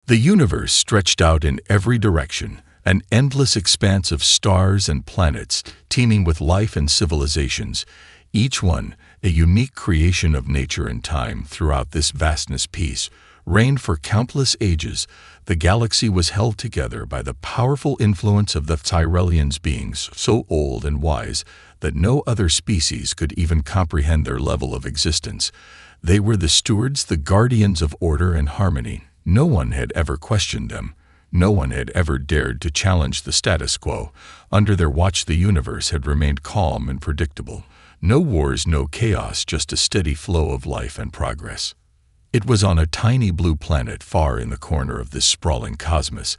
The universe stretched out in every direction, an endless expanse of stars and planets teeming with life and civilizations, each one a unique creation of nature and time. Throughout this vastness, peace reigned for countless ages. The galaxy was held together by the powerful influence of the Tyrellians, beings so old and wise that no other species could even comprehend their level of existence. They were the stewards, the guardians of order and harmony. No one had ever questioned them. No one had ever dared to challenge the status quo. Under their watch, the universe had remained calm and predictable. No wars, no chaos, just a steady flow of life and progress. It was on a tiny blue planet far in the corner of this sprawling cosmos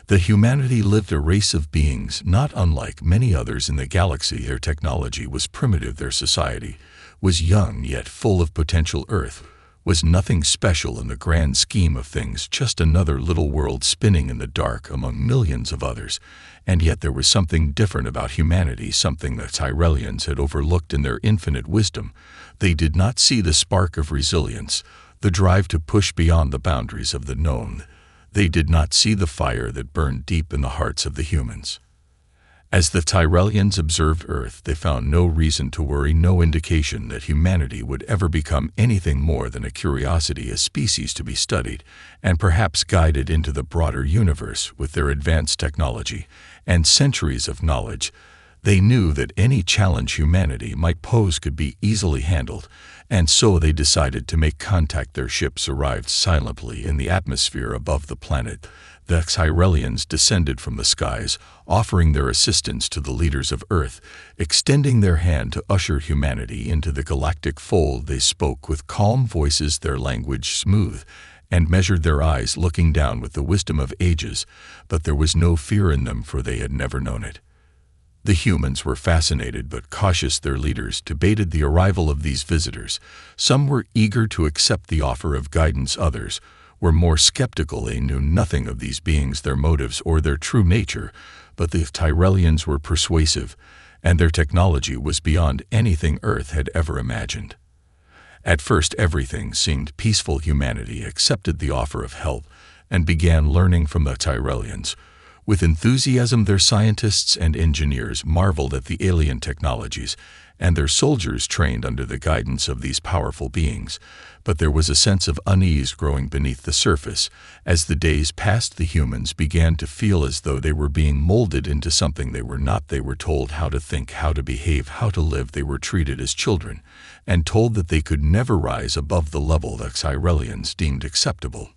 that humanity lived, a race of beings not unlike many others in the galaxy. Their technology was primitive, their society was young yet full of potential. Earth was nothing special in the grand scheme of things, just another little world spinning in the dark among millions of others. And yet there was something different about humanity, something the Tyrellians had overlooked in their infinite wisdom. They did not see the spark of resilience, the drive to push beyond the boundaries of the known. They did not see the fire that burned deep in the hearts of the humans. As the Tyrellians observed Earth, they found no reason to worry, no indication that humanity would ever become anything more than a curiosity, a species to be studied, and perhaps guided into the broader universe. With their advanced technology and centuries of knowledge, they knew that any challenge humanity might pose could be easily handled, and so they decided to make contact. Their ships arrived silently in the atmosphere above the planet. The Tyrellians descended from the skies, offering their assistance to the leaders of Earth, extending their hand to usher humanity into the galactic fold. They spoke with calm voices, their language smooth, and measured their eyes, looking down with the wisdom of ages, but there was no fear in them, for they had never known it. The humans were fascinated but cautious. Their leaders debated the arrival of these visitors. Some were eager to accept the offer of guidance, others were more skeptical. They knew nothing of these beings, their motives, or their true nature, but the Tyrellians were persuasive, and their technology was beyond anything Earth had ever imagined. At first, everything seemed peaceful. Humanity accepted the offer of help and began learning from the Tyrellians. With enthusiasm, their scientists and engineers marveled at the alien technologies, and their soldiers trained under the guidance of these powerful beings. But there was a sense of unease growing beneath the surface. As the days passed, the humans began to feel as though they were being molded into something they were not. They were told how to think, how to behave, how to live. They were treated as children, and told that they could never rise above the level the Tyrellians deemed acceptable.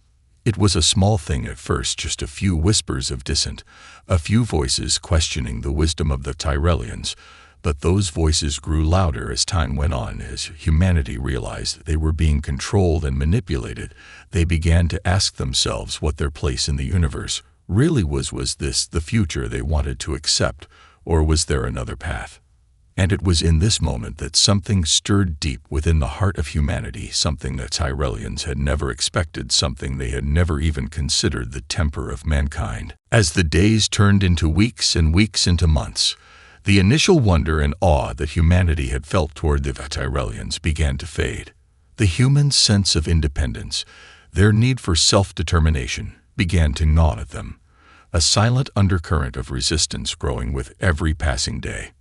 It was a small thing at first, just a few whispers of dissent, a few voices questioning the wisdom of the Tyrellians, but those voices grew louder as time went on. As humanity realized they were being controlled and manipulated, they began to ask themselves what their place in the universe really was. Was this the future they wanted to accept, or was there another path? And it was in this moment that something stirred deep within the heart of humanity, something that Tyrellians had never expected, something they had never even considered: the temper of mankind. As the days turned into weeks and weeks into months, the initial wonder and awe that humanity had felt toward the Tyrellians began to fade. The humans' sense of independence, their need for self-determination, began to gnaw at them, a silent undercurrent of resistance growing with every passing day.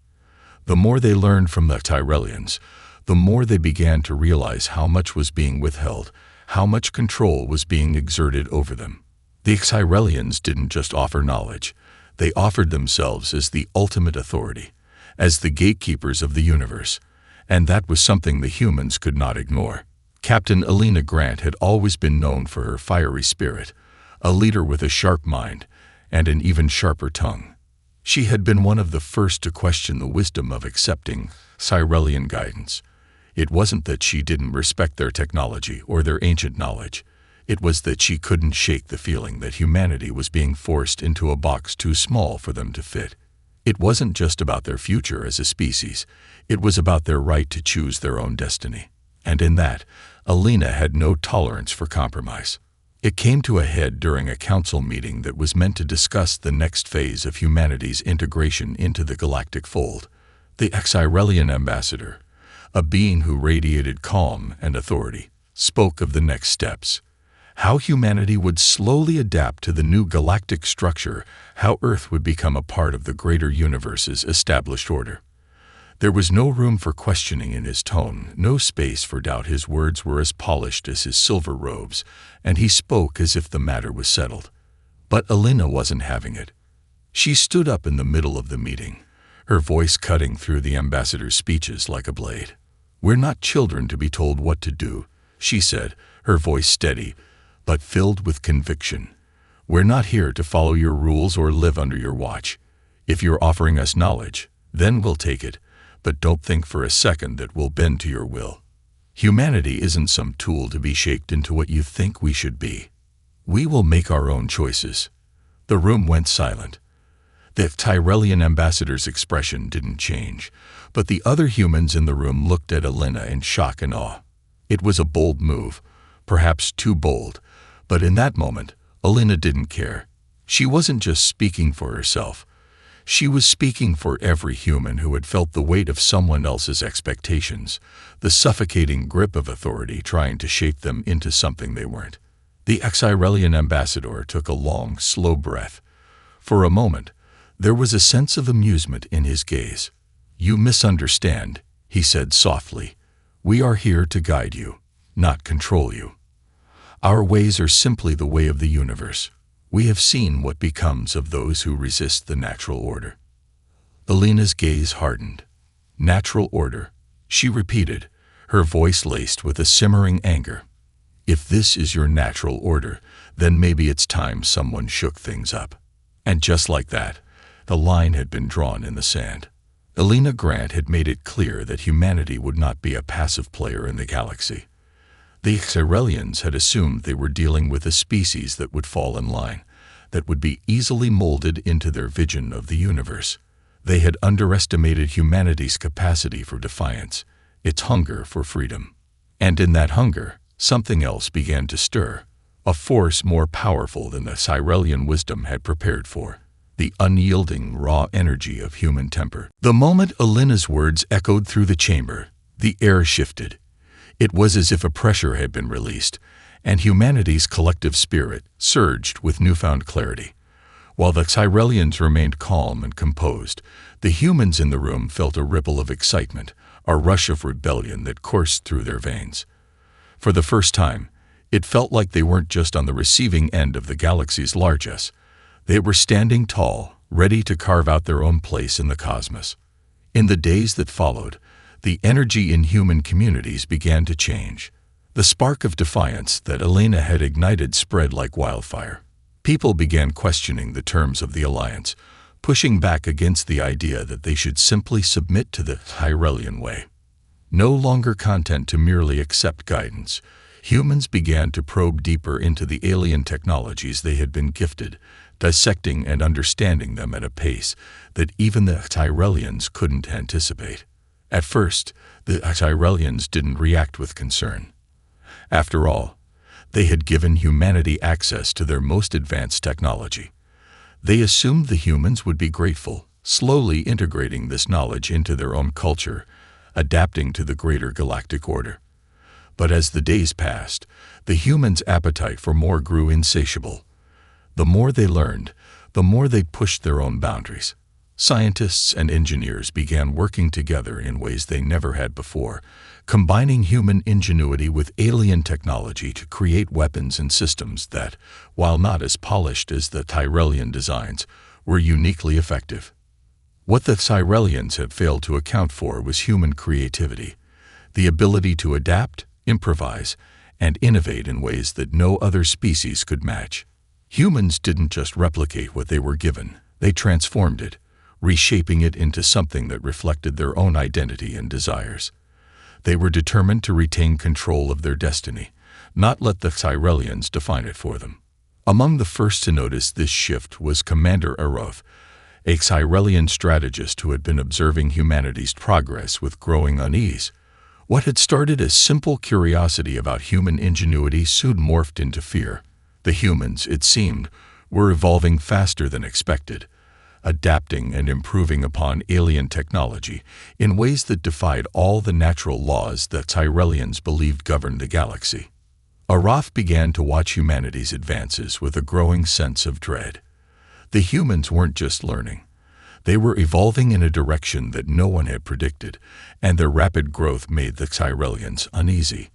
The more they learned from the Tyrellians, the more they began to realize how much was being withheld, how much control was being exerted over them. The Tyrellians didn't just offer knowledge, they offered themselves as the ultimate authority, as the gatekeepers of the universe, and that was something the humans could not ignore. Captain Elena Grant had always been known for her fiery spirit, a leader with a sharp mind and an even sharper tongue. She had been one of the first to question the wisdom of accepting Tyrellian guidance. It wasn't that she didn't respect their technology or their ancient knowledge. It was that she couldn't shake the feeling that humanity was being forced into a box too small for them to fit. It wasn't just about their future as a species. It was about their right to choose their own destiny. And in that, Elena had no tolerance for compromise. It came to a head during a council meeting that was meant to discuss the next phase of humanity's integration into the galactic fold. The Tyrellian ambassador, a being who radiated calm and authority, spoke of the next steps. how humanity would slowly adapt to the new galactic structure, how Earth would become a part of the greater universe's established order. There was no room for questioning in his tone, no space for doubt. His words were as polished as his silver robes, and he spoke as if the matter was settled. But Alina wasn't having it. She stood up in the middle of the meeting, her voice cutting through the ambassador's speeches like a blade. "We're not children to be told what to do," she said, her voice steady, but filled with conviction. "We're not here to follow your rules or live under your watch. If you're offering us knowledge, then we'll take it, but don't think for a second that we'll bend to your will. Humanity isn't some tool to be shaped into what you think we should be. We will make our own choices." The room went silent. The Tyrellian ambassador's expression didn't change, but the other humans in the room looked at Alina in shock and awe. It was a bold move, perhaps too bold, but in that moment, Alina didn't care. She wasn't just speaking for herself. She was speaking for every human who had felt the weight of someone else's expectations, the suffocating grip of authority trying to shape them into something they weren't. The Tyrellian ambassador took a long, slow breath. For a moment, there was a sense of amusement in his gaze. "You misunderstand," he said softly. "We are here to guide you, not control you. Our ways are simply the way of the universe. We have seen what becomes of those who resist the natural order." Alina's gaze hardened. "Natural order," she repeated, her voice laced with a simmering anger. "If this is your natural order, then maybe it's time someone shook things up." And just like that, the line had been drawn in the sand. Alina Grant had made it clear that humanity would not be a passive player in the galaxy. The Tyrellians had assumed they were dealing with a species that would fall in line, that would be easily molded into their vision of the universe. They had underestimated humanity's capacity for defiance, its hunger for freedom. And in that hunger, something else began to stir, a force more powerful than the Tyrellian wisdom had prepared for. The unyielding, raw energy of human temper. The moment Alina's words echoed through the chamber, the air shifted. It was as if a pressure had been released, and humanity's collective spirit surged with newfound clarity. While the Tyrellians remained calm and composed, the humans in the room felt a ripple of excitement, a rush of rebellion that coursed through their veins. For the first time, it felt like they weren't just on the receiving end of the galaxy's largesse. They were standing tall, ready to carve out their own place in the cosmos. In the days that followed, the energy in human communities began to change. The spark of defiance that Alina had ignited spread like wildfire. People began questioning the terms of the alliance, pushing back against the idea that they should simply submit to the Tyrellian way. No longer content to merely accept guidance, humans began to probe deeper into the alien technologies they had been gifted, dissecting and understanding them at a pace that even the Tyrellians couldn't anticipate. At first, the Tyrellians didn't react with concern. After all, they had given humanity access to their most advanced technology. They assumed the humans would be grateful, slowly integrating this knowledge into their own culture, adapting to the greater galactic order. But as the days passed, the humans' appetite for more grew insatiable. The more they learned, the more they pushed their own boundaries. Scientists and engineers began working together in ways they never had before, combining human ingenuity with alien technology to create weapons and systems that, while not as polished as the Tyrellian designs, were uniquely effective. What the Tyrellians had failed to account for was human creativity, the ability to adapt, improvise, and innovate in ways that no other species could match. Humans didn't just replicate what they were given, they transformed it, reshaping it into something that reflected their own identity and desires. They were determined to retain control of their destiny, not let the Tyrellians define it for them. Among the first to notice this shift was Commander Aroth, a Tyrellian strategist who had been observing humanity's progress with growing unease. What had started as simple curiosity about human ingenuity soon morphed into fear. The humans, it seemed, were evolving faster than expected, adapting and improving upon alien technology in ways that defied all the natural laws that Tyrellians believed governed the galaxy. Aroth began to watch humanity's advances with a growing sense of dread. The humans weren't just learning. They were evolving in a direction that no one had predicted, and their rapid growth made the Tyrellians uneasy.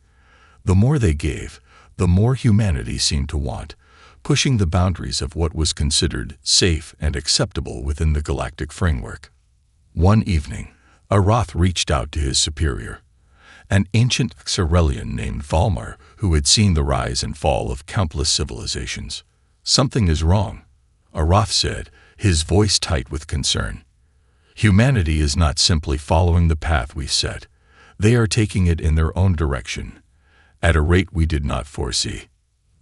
The more they gave, the more humanity seemed to want, pushing the boundaries of what was considered safe and acceptable within the galactic framework. One evening, Aroth reached out to his superior, an ancient Tyrellian named Valmar, who had seen the rise and fall of countless civilizations. "Something is wrong," Aroth said, his voice tight with concern. "Humanity is not simply following the path we set. They are taking it in their own direction, at a rate we did not foresee."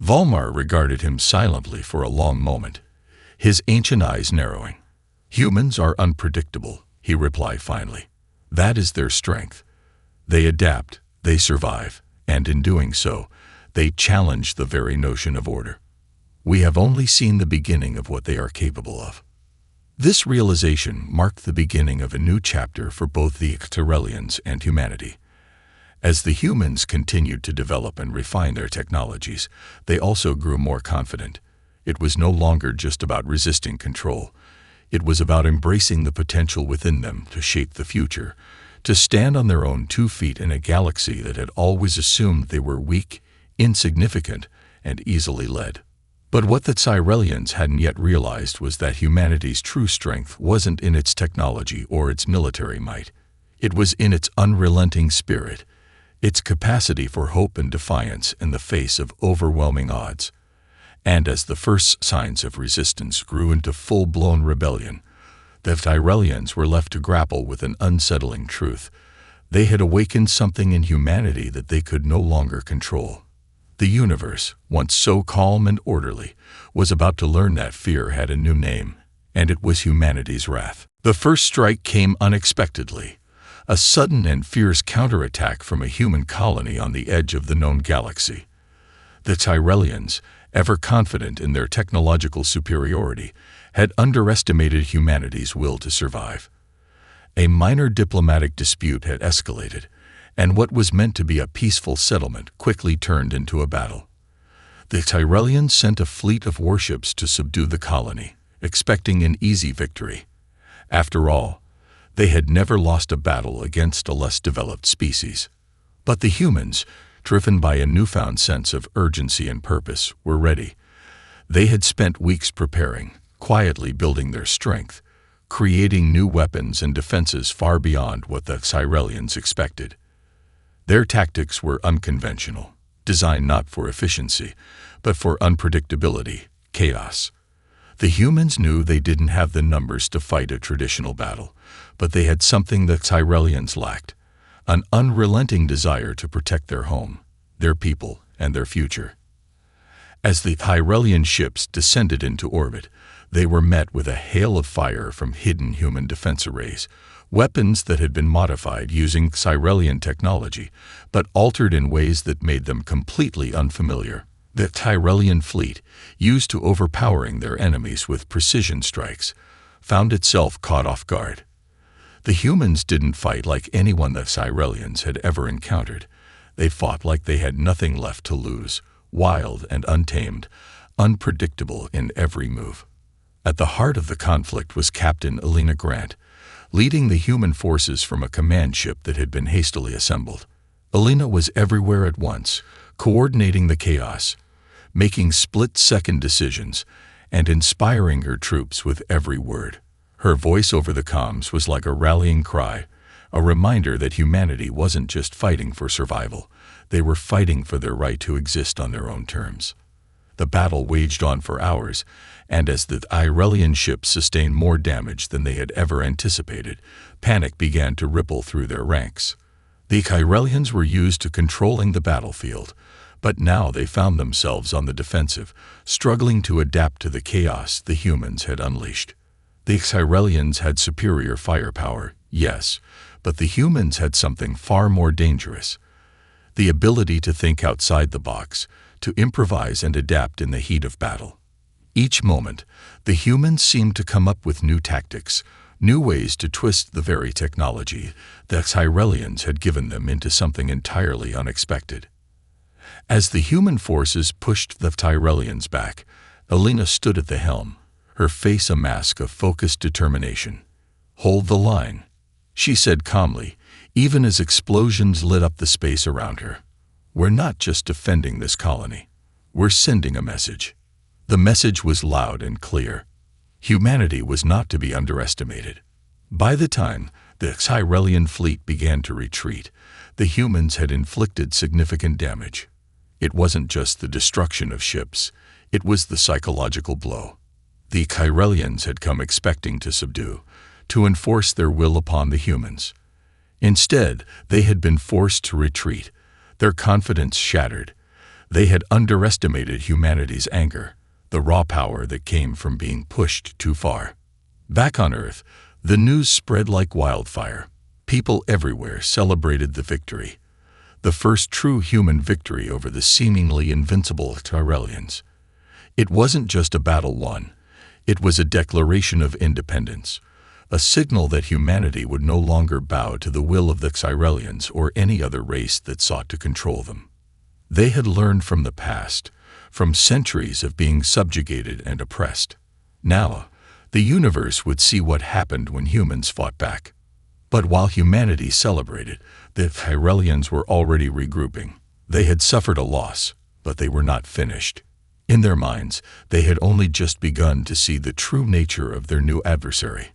Valmar regarded him silently for a long moment, his ancient eyes narrowing. "Humans are unpredictable," he replied finally. "That is their strength. They adapt, they survive, and in doing so, they challenge the very notion of order. We have only seen the beginning of what they are capable of." This realization marked the beginning of a new chapter for both the Tyrellians and humanity. As the humans continued to develop and refine their technologies, they also grew more confident. It was no longer just about resisting control. It was about embracing the potential within them to shape the future, to stand on their own 2 feet in a galaxy that had always assumed they were weak, insignificant, and easily led. But what the Tyrellians hadn't yet realized was that humanity's true strength wasn't in its technology or its military might. It was in its unrelenting spirit, its capacity for hope and defiance in the face of overwhelming odds. And as the first signs of resistance grew into full-blown rebellion, the Tyrellians were left to grapple with an unsettling truth. They had awakened something in humanity that they could no longer control. The universe, once so calm and orderly, was about to learn that fear had a new name, and it was humanity's wrath. The first strike came unexpectedly, a sudden and fierce counterattack from a human colony on the edge of the known galaxy. The Tyrellians, ever confident in their technological superiority, had underestimated humanity's will to survive. A minor diplomatic dispute had escalated, and what was meant to be a peaceful settlement quickly turned into a battle. The Tyrellians sent a fleet of warships to subdue the colony, expecting an easy victory. After all, they had never lost a battle against a less developed species. But the humans, driven by a newfound sense of urgency and purpose, were ready. They had spent weeks preparing, quietly building their strength, creating new weapons and defenses far beyond what the Tyrellians expected. Their tactics were unconventional, designed not for efficiency, but for unpredictability, chaos. The humans knew they didn't have the numbers to fight a traditional battle, but they had something the Tyrellians lacked, an unrelenting desire to protect their home, their people, and their future. As the Tyrellian ships descended into orbit, they were met with a hail of fire from hidden human defense arrays, weapons that had been modified using Tyrellian technology, but altered in ways that made them completely unfamiliar. The Tyrellian fleet, used to overpowering their enemies with precision strikes, found itself caught off guard. The humans didn't fight like anyone the Tyrellians had ever encountered. They fought like they had nothing left to lose, wild and untamed, unpredictable in every move. At the heart of the conflict was Captain Elena Grant, leading the human forces from a command ship that had been hastily assembled. Elena was everywhere at once, coordinating the chaos, making split-second decisions, and inspiring her troops with every word. Her voice over the comms was like a rallying cry, a reminder that humanity wasn't just fighting for survival, they were fighting for their right to exist on their own terms. The battle waged on for hours, and as the Tyrellian ships sustained more damage than they had ever anticipated, panic began to ripple through their ranks. The Tyrellians were used to controlling the battlefield, but now they found themselves on the defensive, struggling to adapt to the chaos the humans had unleashed. The Tyrellians had superior firepower, yes, but the humans had something far more dangerous: the ability to think outside the box, to improvise and adapt in the heat of battle. Each moment, the humans seemed to come up with new tactics, new ways to twist the very technology the Tyrellians had given them into something entirely unexpected. As the human forces pushed the Tyrellians back, Alina stood at the helm, her face a mask of focused determination. "Hold the line," she said calmly, even as explosions lit up the space around her. "We're not just defending this colony. We're sending a message." The message was loud and clear. Humanity was not to be underestimated. By the time the Tyrellian fleet began to retreat, the humans had inflicted significant damage. It wasn't just the destruction of ships, it was the psychological blow. The Tyrellians had come expecting to subdue, to enforce their will upon the humans. Instead, they had been forced to retreat, their confidence shattered. They had underestimated humanity's anger, the raw power that came from being pushed too far. Back on Earth, the news spread like wildfire. People everywhere celebrated the victory, the first true human victory over the seemingly invincible Tyrellians. It wasn't just a battle won, it was a declaration of independence, a signal that humanity would no longer bow to the will of the Tyrellians or any other race that sought to control them. They had learned from the past, from centuries of being subjugated and oppressed. Now, the universe would see what happened when humans fought back. But while humanity celebrated, the Tyrellians were already regrouping. They had suffered a loss, but they were not finished. In their minds, they had only just begun to see the true nature of their new adversary.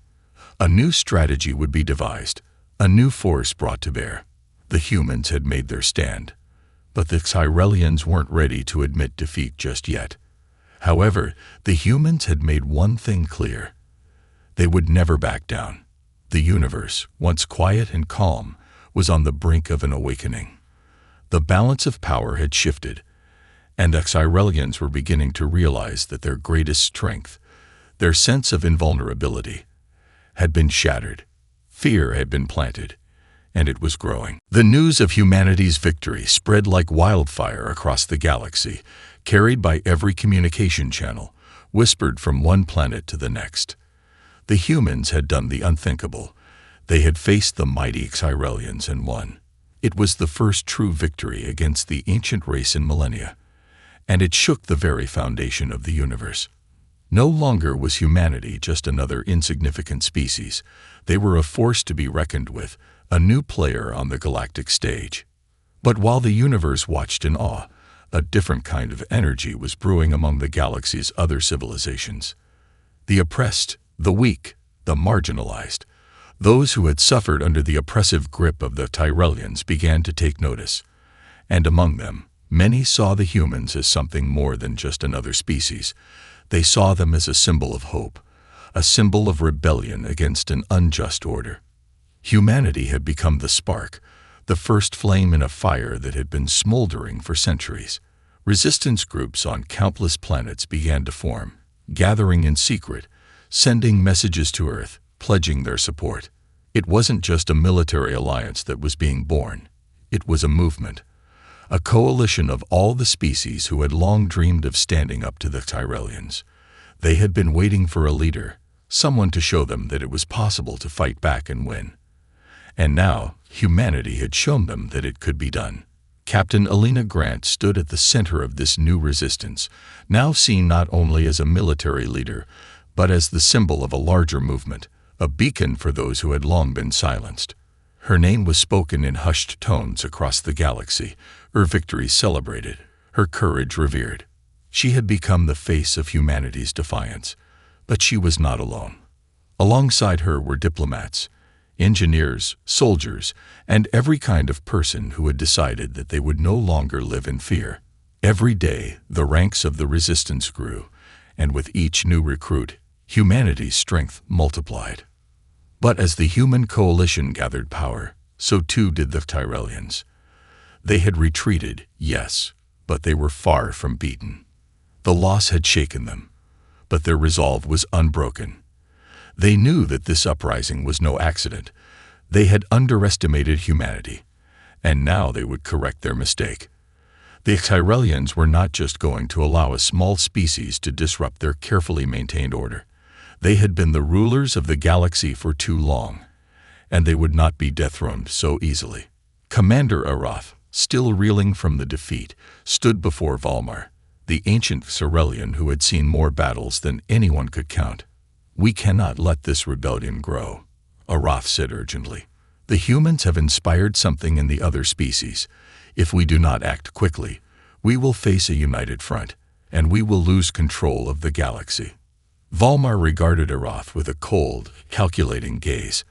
A new strategy would be devised, a new force brought to bear. The humans had made their stand, but the Tyrellians weren't ready to admit defeat just yet. However, the humans had made one thing clear. They would never back down. The universe, once quiet and calm, was on the brink of an awakening. The balance of power had shifted, and the Tyrellians were beginning to realize that their greatest strength, their sense of invulnerability, had been shattered. Fear had been planted, and it was growing. The news of humanity's victory spread like wildfire across the galaxy, carried by every communication channel, whispered from one planet to the next. The humans had done the unthinkable. They had faced the mighty Tyrellians and won. It was the first true victory against the ancient race in millennia, and it shook the very foundation of the universe. No longer was humanity just another insignificant species. They were a force to be reckoned with, a new player on the galactic stage. But while the universe watched in awe, a different kind of energy was brewing among the galaxy's other civilizations. The oppressed, the weak, the marginalized, those who had suffered under the oppressive grip of the Tyrellians began to take notice. And among them, many saw the humans as something more than just another species. They saw them as a symbol of hope, a symbol of rebellion against an unjust order. Humanity had become the spark, the first flame in a fire that had been smoldering for centuries. Resistance groups on countless planets began to form, gathering in secret, sending messages to Earth, pledging their support. It wasn't just a military alliance that was being born. It was a movement, a coalition of all the species who had long dreamed of standing up to the Tyrellians. They had been waiting for a leader, someone to show them that it was possible to fight back and win. And now, humanity had shown them that it could be done. Captain Alina Grant stood at the center of this new resistance, now seen not only as a military leader, but as the symbol of a larger movement, a beacon for those who had long been silenced. Her name was spoken in hushed tones across the galaxy, her victory celebrated, her courage revered. She had become the face of humanity's defiance, but she was not alone. Alongside her were diplomats, engineers, soldiers, and every kind of person who had decided that they would no longer live in fear. Every day, the ranks of the resistance grew, and with each new recruit, humanity's strength multiplied. But as the human coalition gathered power, so too did the Tyrellians. They had retreated, yes, but they were far from beaten. The loss had shaken them, but their resolve was unbroken. They knew that this uprising was no accident. They had underestimated humanity, and now they would correct their mistake. The Tyrellians were not just going to allow a small species to disrupt their carefully maintained order. They had been the rulers of the galaxy for too long, and they would not be dethroned so easily. Commander Arath, still reeling from the defeat, stood before Volmar, the ancient Cerulean who had seen more battles than anyone could count. "We cannot let this rebellion grow," Aroth said urgently. "The humans have inspired something in the other species. If we do not act quickly, we will face a united front, and we will lose control of the galaxy." Volmar regarded Aroth with a cold, calculating gaze.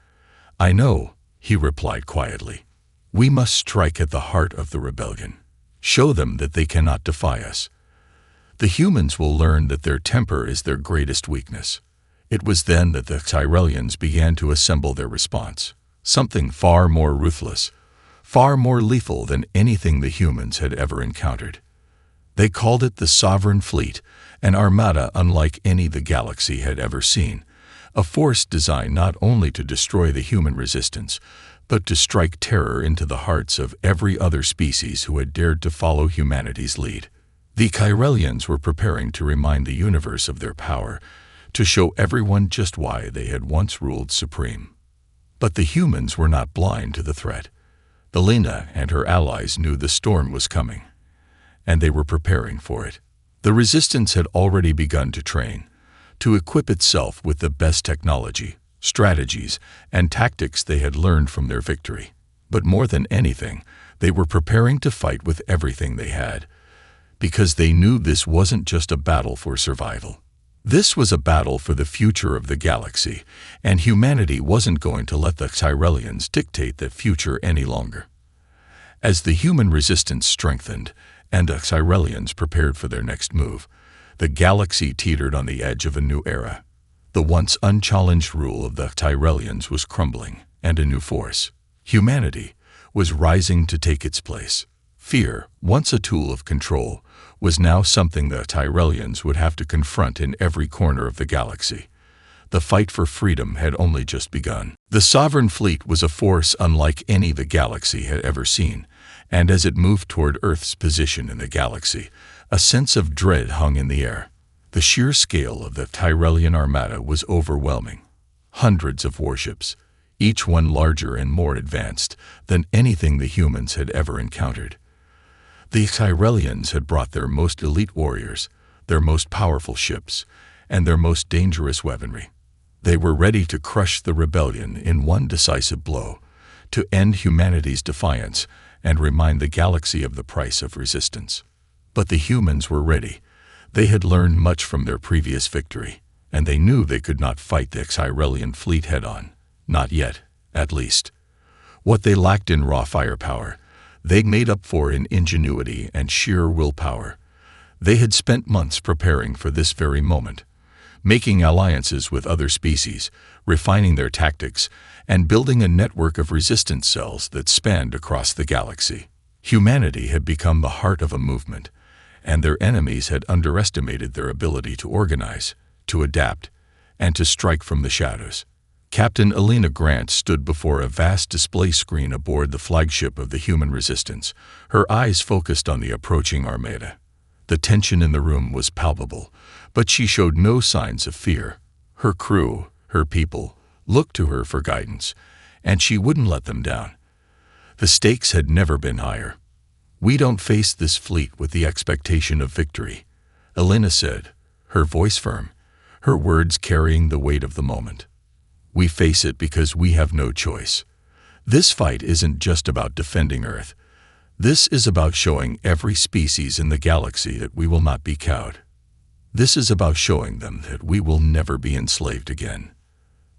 "I know," he replied quietly. "We must strike at the heart of the rebellion. Show them that they cannot defy us. The humans will learn that their temper is their greatest weakness." It was then that the Tyrellians began to assemble their response, something far more ruthless, far more lethal than anything the humans had ever encountered. They called it the Sovereign Fleet, an armada unlike any the galaxy had ever seen, a force designed not only to destroy the human resistance, but to strike terror into the hearts of every other species who had dared to follow humanity's lead. The Tyrellians were preparing to remind the universe of their power, to show everyone just why they had once ruled supreme. But the humans were not blind to the threat. Elena and her allies knew the storm was coming, and they were preparing for it. The resistance had already begun to train, to equip itself with the best technology, strategies, and tactics they had learned from their victory. But more than anything, they were preparing to fight with everything they had, because they knew this wasn't just a battle for survival. This was a battle for the future of the galaxy, and humanity wasn't going to let the Tyrellians dictate that future any longer. As the human resistance strengthened, and the Tyrellians prepared for their next move, the galaxy teetered on the edge of a new era. The once unchallenged rule of the Tyrellians was crumbling, and a new force, humanity, was rising to take its place. Fear, once a tool of control, was now something the Tyrellians would have to confront in every corner of the galaxy. The fight for freedom had only just begun. The Sovereign Fleet was a force unlike any the galaxy had ever seen, and as it moved toward Earth's position in the galaxy, a sense of dread hung in the air. The sheer scale of the Tyrellian armada was overwhelming. Hundreds of warships, each one larger and more advanced than anything the humans had ever encountered. The Tyrellians had brought their most elite warriors, their most powerful ships, and their most dangerous weaponry. They were ready to crush the rebellion in one decisive blow, to end humanity's defiance and remind the galaxy of the price of resistance. But the humans were ready. They had learned much from their previous victory, and they knew they could not fight the Tyrellian fleet head-on. Not yet, at least. What they lacked in raw firepower, they made up for in ingenuity and sheer willpower. They had spent months preparing for this very moment, making alliances with other species, refining their tactics, and building a network of resistance cells that spanned across the galaxy. Humanity had become the heart of a movement, and their enemies had underestimated their ability to organize, to adapt, and to strike from the shadows. Captain Elena Grant stood before a vast display screen aboard the flagship of the human resistance, her eyes focused on the approaching armada. The tension in the room was palpable, but she showed no signs of fear. Her crew, her people, looked to her for guidance, and she wouldn't let them down. The stakes had never been higher. "We don't face this fleet with the expectation of victory," Elena said, her voice firm, her words carrying the weight of the moment. "We face it because we have no choice. This fight isn't just about defending Earth. This is about showing every species in the galaxy that we will not be cowed. This is about showing them that we will never be enslaved again."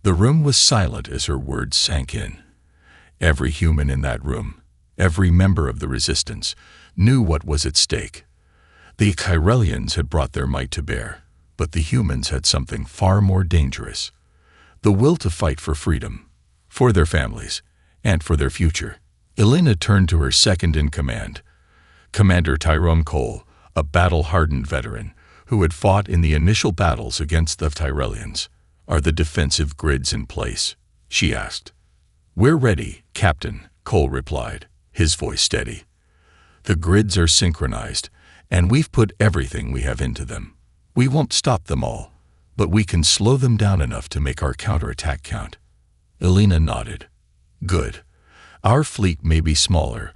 The room was silent as her words sank in. Every human in that room, every member of the resistance, knew what was at stake. The Tyrellians had brought their might to bear, but the humans had something far more dangerous: the will to fight for freedom, for their families, and for their future. Elena turned to her second-in-command, Commander Tyrone Cole, a battle-hardened veteran who had fought in the initial battles against the Tyrellians. "Are the defensive grids in place?" she asked. "We're ready, Captain," Cole replied, his voice steady. "The grids are synchronized, and we've put everything we have into them. We won't stop them all, but we can slow them down enough to make our counterattack count." Elena nodded. "Good. Our fleet may be smaller,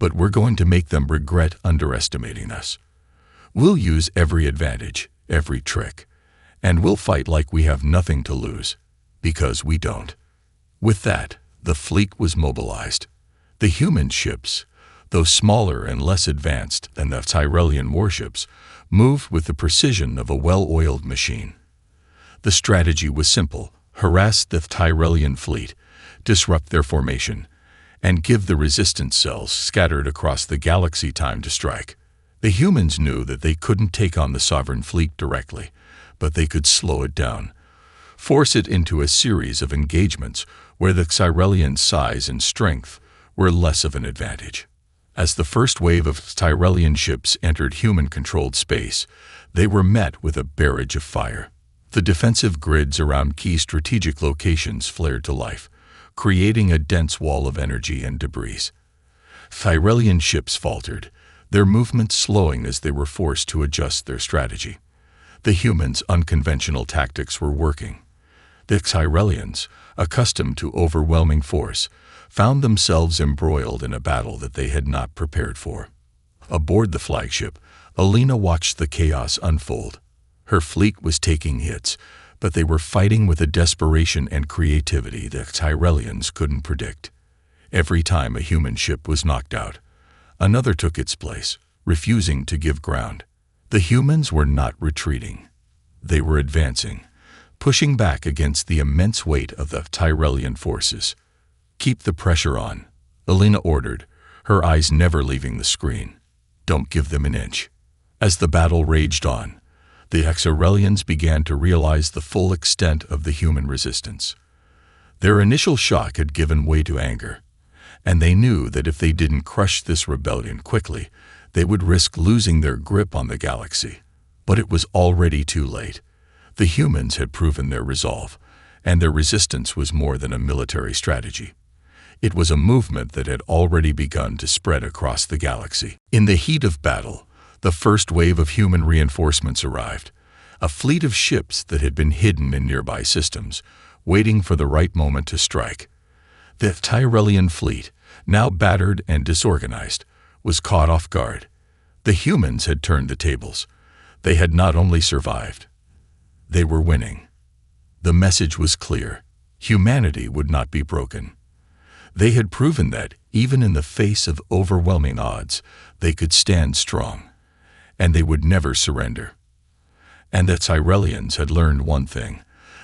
but we're going to make them regret underestimating us. We'll use every advantage, every trick, and we'll fight like we have nothing to lose, because we don't." With that, the fleet was mobilized. The human ships, though smaller and less advanced than the Tyrellian warships, moved with the precision of a well-oiled machine. The strategy was simple: harass the Tyrellian fleet, disrupt their formation, and give the resistance cells scattered across the galaxy time to strike. The humans knew that they couldn't take on the sovereign fleet directly, but they could slow it down, force it into a series of engagements where the Tyrellian size and strength were less of an advantage. As the first wave of Tyrellian ships entered human-controlled space, they were met with a barrage of fire. The defensive grids around key strategic locations flared to life, creating a dense wall of energy and debris. Tyrellian ships faltered, their movements slowing as they were forced to adjust their strategy. The humans' unconventional tactics were working. The Tyrellians, accustomed to overwhelming force, found themselves embroiled in a battle that they had not prepared for. Aboard the flagship, Alina watched the chaos unfold. Her fleet was taking hits, but they were fighting with a desperation and creativity the Tyrellians couldn't predict. Every time a human ship was knocked out, another took its place, refusing to give ground. The humans were not retreating. They were advancing, pushing back against the immense weight of the Tyrellian forces. "Keep the pressure on," Alina ordered, her eyes never leaving the screen. "Don't give them an inch." As the battle raged on, the Tyrellians began to realize the full extent of the human resistance. Their initial shock had given way to anger, and they knew that if they didn't crush this rebellion quickly, they would risk losing their grip on the galaxy. But it was already too late. The humans had proven their resolve, and their resistance was more than a military strategy. It was a movement that had already begun to spread across the galaxy. In the heat of battle, the first wave of human reinforcements arrived, a fleet of ships that had been hidden in nearby systems, waiting for the right moment to strike. The Tyrellian fleet, now battered and disorganized, was caught off guard. The humans had turned the tables. They had not only survived, they were winning. The message was clear: humanity would not be broken. They had proven that, even in the face of overwhelming odds, they could stand strong, and they would never surrender. And the Tyrellians had learned one thing: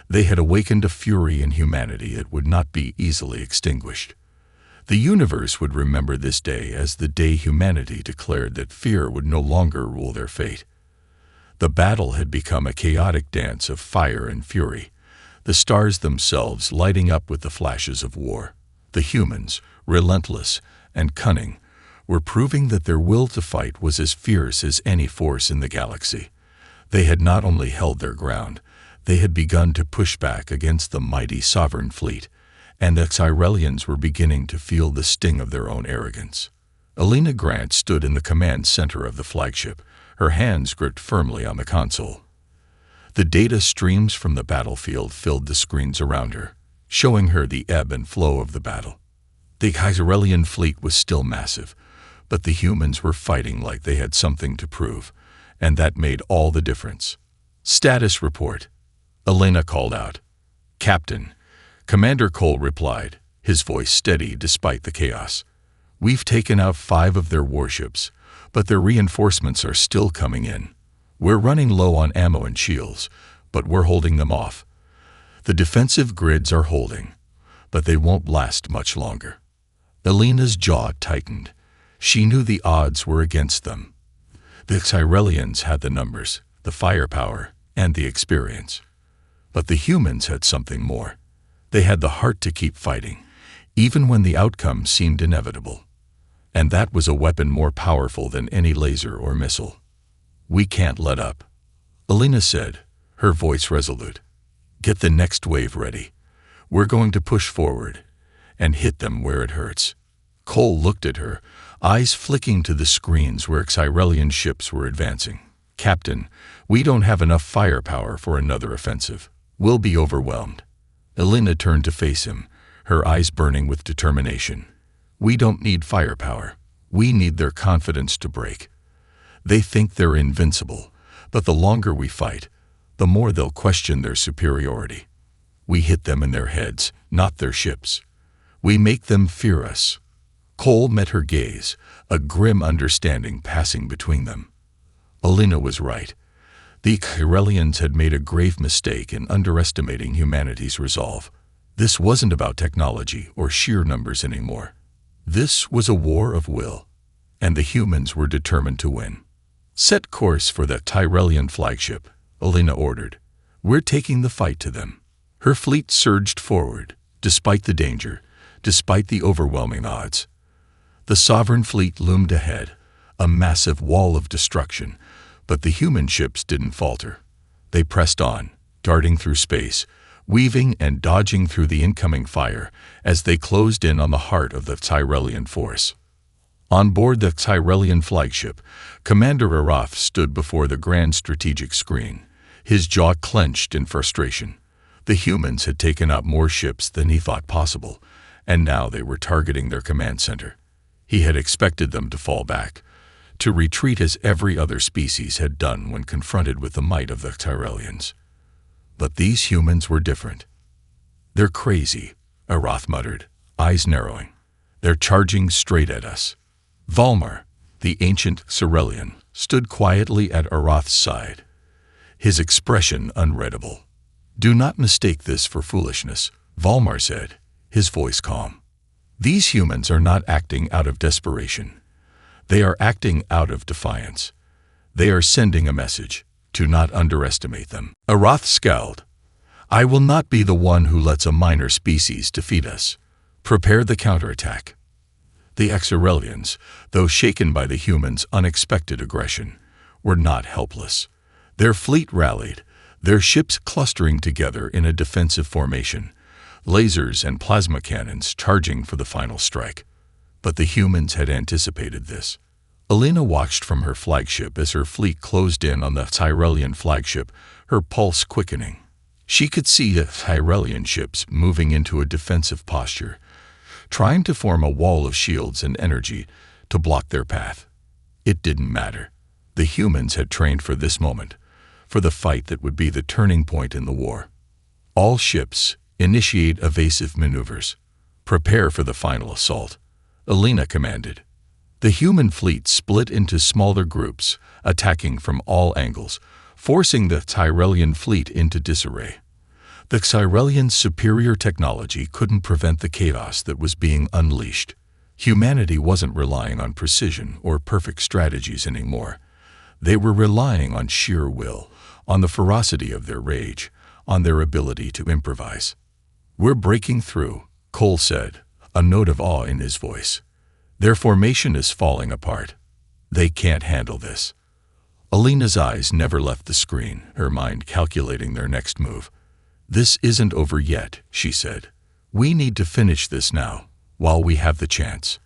they had awakened a fury in humanity that would not be easily extinguished. The universe would remember this day as the day humanity declared that fear would no longer rule their fate. The battle had become a chaotic dance of fire and fury, the stars themselves lighting up with the flashes of war. The humans, relentless and cunning, were proving that their will to fight was as fierce as any force in the galaxy. They had not only held their ground, they had begun to push back against the mighty sovereign fleet, and the Tyrellians were beginning to feel the sting of their own arrogance. Alina Grant stood in the command center of the flagship, her hands gripped firmly on the console. The data streams from the battlefield filled the screens around her, showing her the ebb and flow of the battle. The Tyrellian fleet was still massive, but the humans were fighting like they had something to prove, and that made all the difference. "Status report," Alina called out. "Captain," Commander Cole replied, his voice steady despite the chaos. "We've taken out 5 of their warships, but their reinforcements are still coming in. We're running low on ammo and shields, but we're holding them off. The defensive grids are holding, but they won't last much longer." Alina's jaw tightened. She knew the odds were against them. The Tyrellians had the numbers, the firepower, and the experience. But the humans had something more. They had the heart to keep fighting, even when the outcome seemed inevitable. And that was a weapon more powerful than any laser or missile. "We can't let up," Alina said, her voice resolute. "Get the next wave ready. We're going to push forward and hit them where it hurts." Cole looked at her, eyes flicking to the screens where Tyrellian ships were advancing. "Captain, we don't have enough firepower for another offensive. We'll be overwhelmed." Alina turned to face him, her eyes burning with determination. "We don't need firepower. We need their confidence to break. They think they're invincible, but the longer we fight, the more they'll question their superiority. We hit them in their heads, not their ships. We make them fear us. Cole met her gaze, a grim understanding passing between them. Alina was right. The Chirelians had made a grave mistake in underestimating humanity's resolve. This wasn't about technology or sheer numbers anymore. This was a war of will, and the humans were determined to win. Set course for the Tyrellian flagship, Alina ordered. We're taking the fight to them. Her fleet surged forward, despite the danger, despite the overwhelming odds. The Sovereign fleet loomed ahead, a massive wall of destruction, but the human ships didn't falter. They pressed on, darting through space, weaving and dodging through the incoming fire as they closed in on the heart of the Tyrellian force. On board the Tyrellian flagship, Commander Arath stood before the grand strategic screen, his jaw clenched in frustration. The humans had taken out more ships than he thought possible, and now they were targeting their command center. He had expected them to fall back, to retreat as every other species had done when confronted with the might of the Tyrellians. But these humans were different. They're crazy, Arath muttered, eyes narrowing. They're charging straight at us. Valmar, the ancient Cerelian, stood quietly at Arath's side, his expression unreadable. Do not mistake this for foolishness, Valmar said, his voice calm. These humans are not acting out of desperation. They are acting out of defiance. They are sending a message. Do not underestimate them. Arath scowled. I will not be the one who lets a minor species defeat us. Prepare the counterattack. The Exarelians, though shaken by the humans' unexpected aggression, were not helpless. Their fleet rallied, their ships clustering together in a defensive formation, lasers and plasma cannons charging for the final strike. But the humans had anticipated this. Alina watched from her flagship as her fleet closed in on the Tyrellian flagship, her pulse quickening. She could see the Tyrellian ships moving into a defensive posture, trying to form a wall of shields and energy to block their path. It didn't matter. The humans had trained for this moment, for the fight that would be the turning point in the war. All ships, initiate evasive maneuvers. Prepare for the final assault, Alina commanded. The human fleet split into smaller groups, attacking from all angles, forcing the Tyrellian fleet into disarray. The Tyrellians' superior technology couldn't prevent the chaos that was being unleashed. Humanity wasn't relying on precision or perfect strategies anymore. They were relying on sheer will, on the ferocity of their rage, on their ability to improvise. We're breaking through, Cole said, a note of awe in his voice. Their formation is falling apart. They can't handle this. Alina's eyes never left the screen, her mind calculating their next move. This isn't over yet, she said. We need to finish this now, while we have the chance.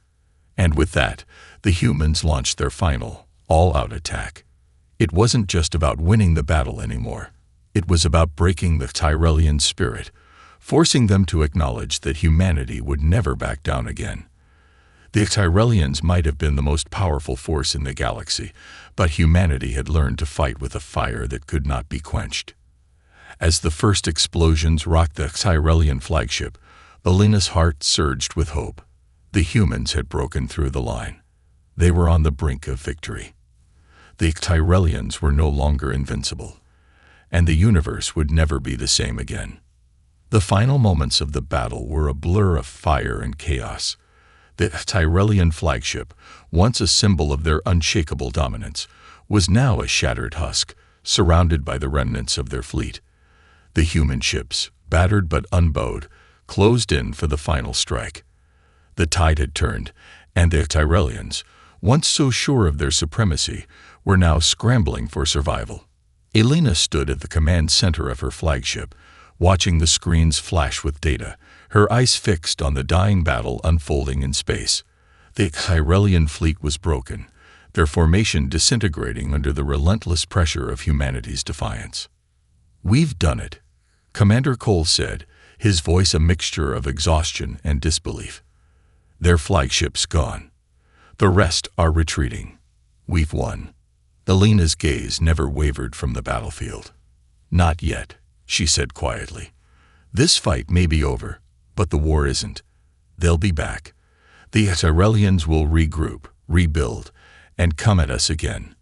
And with that, the humans launched their final, all-out attack. It wasn't just about winning the battle anymore. It was about breaking the Tyrellian spirit, forcing them to acknowledge that humanity would never back down again. The Tyrellians might have been the most powerful force in the galaxy, but humanity had learned to fight with a fire that could not be quenched. As the first explosions rocked the Tyrellian flagship, Alina's heart surged with hope. The humans had broken through the line. They were on the brink of victory. The Tyrellians were no longer invincible, and the universe would never be the same again. The final moments of the battle were a blur of fire and chaos. The Tyrellian flagship, once a symbol of their unshakable dominance, was now a shattered husk, surrounded by the remnants of their fleet. The human ships, battered but unbowed, closed in for the final strike. The tide had turned, and the Tyrellians, once so sure of their supremacy, were now scrambling for survival. Alina stood at the command center of her flagship, watching the screens flash with data, her eyes fixed on the dying battle unfolding in space. The Tyrellian fleet was broken, their formation disintegrating under the relentless pressure of humanity's defiance. We've done it, Commander Cole said, his voice a mixture of exhaustion and disbelief. Their flagship's gone. The rest are retreating. We've won. Alina's gaze never wavered from the battlefield. Not yet, she said quietly. This fight may be over, but the war isn't. They'll be back. The Tyrellians will regroup, rebuild, and come at us again.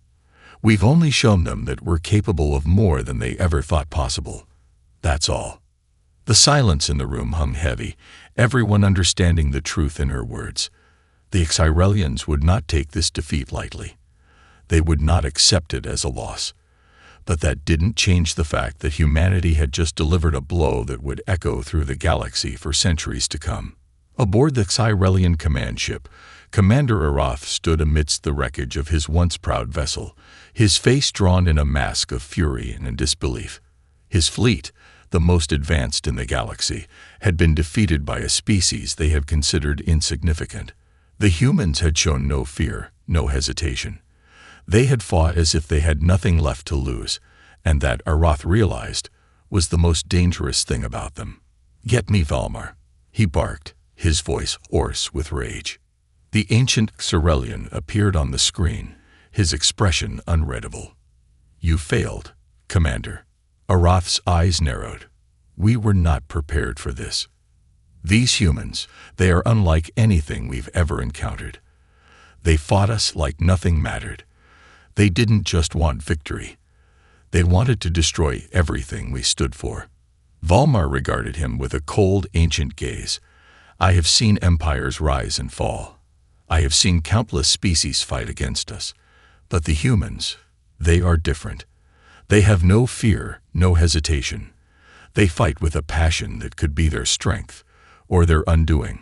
We've only shown them that we're capable of more than they ever thought possible. That's all. The silence in the room hung heavy, everyone understanding the truth in her words. The Tyrellians would not take this defeat lightly. They would not accept it as a loss. But that didn't change the fact that humanity had just delivered a blow that would echo through the galaxy for centuries to come. Aboard the Tyrellian command ship, Commander Arath stood amidst the wreckage of his once proud vessel, his face drawn in a mask of fury and disbelief. His fleet, the most advanced in the galaxy, had been defeated by a species they had considered insignificant. The humans had shown no fear, no hesitation. They had fought as if they had nothing left to lose, and that, Arath realized, was the most dangerous thing about them. "Get me Valmar," he barked, his voice hoarse with rage. The ancient Xyrellian appeared on the screen, his expression unreadable. "You failed, Commander." Arath's eyes narrowed. "We were not prepared for this. These humans, they are unlike anything we've ever encountered. They fought us like nothing mattered. They didn't just want victory. They wanted to destroy everything we stood for." Valmar regarded him with a cold, ancient gaze. "I have seen empires rise and fall. I have seen countless species fight against us. But the humans, they are different. They have no fear, no hesitation. They fight with a passion that could be their strength or their undoing.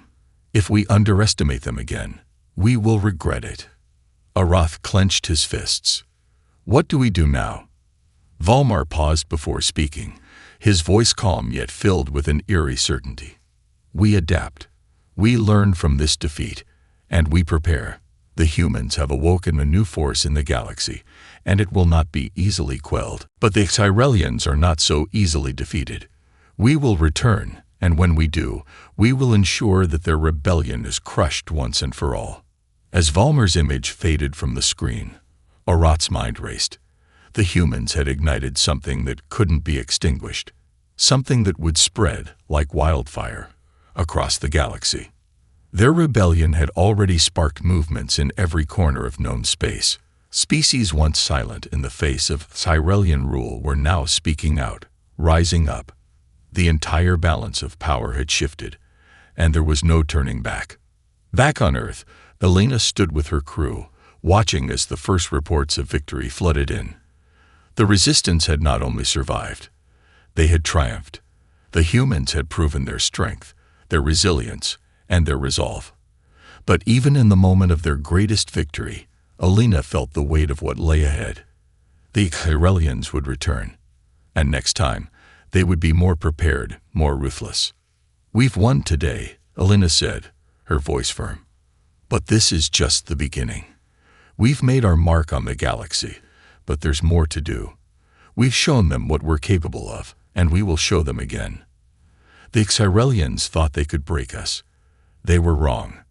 If we underestimate them again, we will regret it." Arath clenched his fists. "What do we do now?" Valmar paused before speaking, his voice calm yet filled with an eerie certainty. "We adapt. We learn from this defeat, and we prepare. The humans have awoken a new force in the galaxy, and it will not be easily quelled. But the Tyrellians are not so easily defeated. We will return, and when we do, we will ensure that their rebellion is crushed once and for all." As Valmar's image faded from the screen, Arath's mind raced. The humans had ignited something that couldn't be extinguished, something that would spread, like wildfire, across the galaxy. Their rebellion had already sparked movements in every corner of known space. Species once silent in the face of Tyrellian rule were now speaking out, rising up. The entire balance of power had shifted, and there was no turning back. Back on Earth, Alina stood with her crew, watching as the first reports of victory flooded in. The resistance had not only survived, they had triumphed. The humans had proven their strength, their resilience, and their resolve. But even in the moment of their greatest victory, Alina felt the weight of what lay ahead. The Tyrellians would return, and next time, they would be more prepared, more ruthless. "We've won today," Alina said, her voice firm. "But this is just the beginning. We've made our mark on the galaxy, but there's more to do. We've shown them what we're capable of, and we will show them again. The Tyrellians thought they could break us. They were wrong."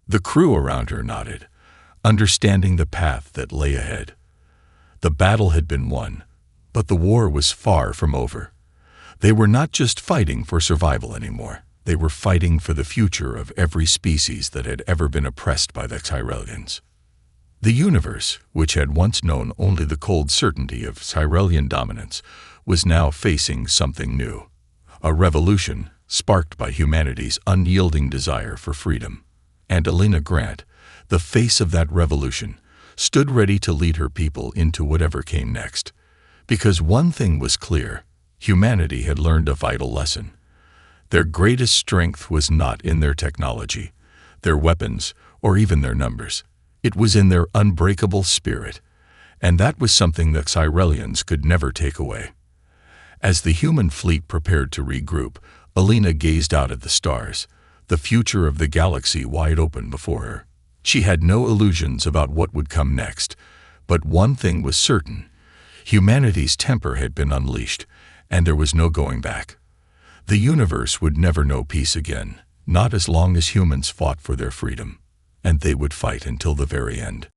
The crew around her nodded, understanding the path that lay ahead. The battle had been won, but the war was far from over. They were not just fighting for survival anymore. They were fighting for the future of every species that had ever been oppressed by the Tyrellians. The universe, which had once known only the cold certainty of Tyrellian dominance, was now facing something new. A revolution sparked by humanity's unyielding desire for freedom. And Alina Grant, the face of that revolution, stood ready to lead her people into whatever came next. Because one thing was clear, humanity had learned a vital lesson. Their greatest strength was not in their technology, their weapons, or even their numbers. It was in their unbreakable spirit, and that was something the Tyrellians could never take away. As the human fleet prepared to regroup, Alina gazed out at the stars, the future of the galaxy wide open before her. She had no illusions about what would come next, but one thing was certain. Humanity's temper had been unleashed, and there was no going back. The universe would never know peace again, not as long as humans fought for their freedom. and they would fight until the very end.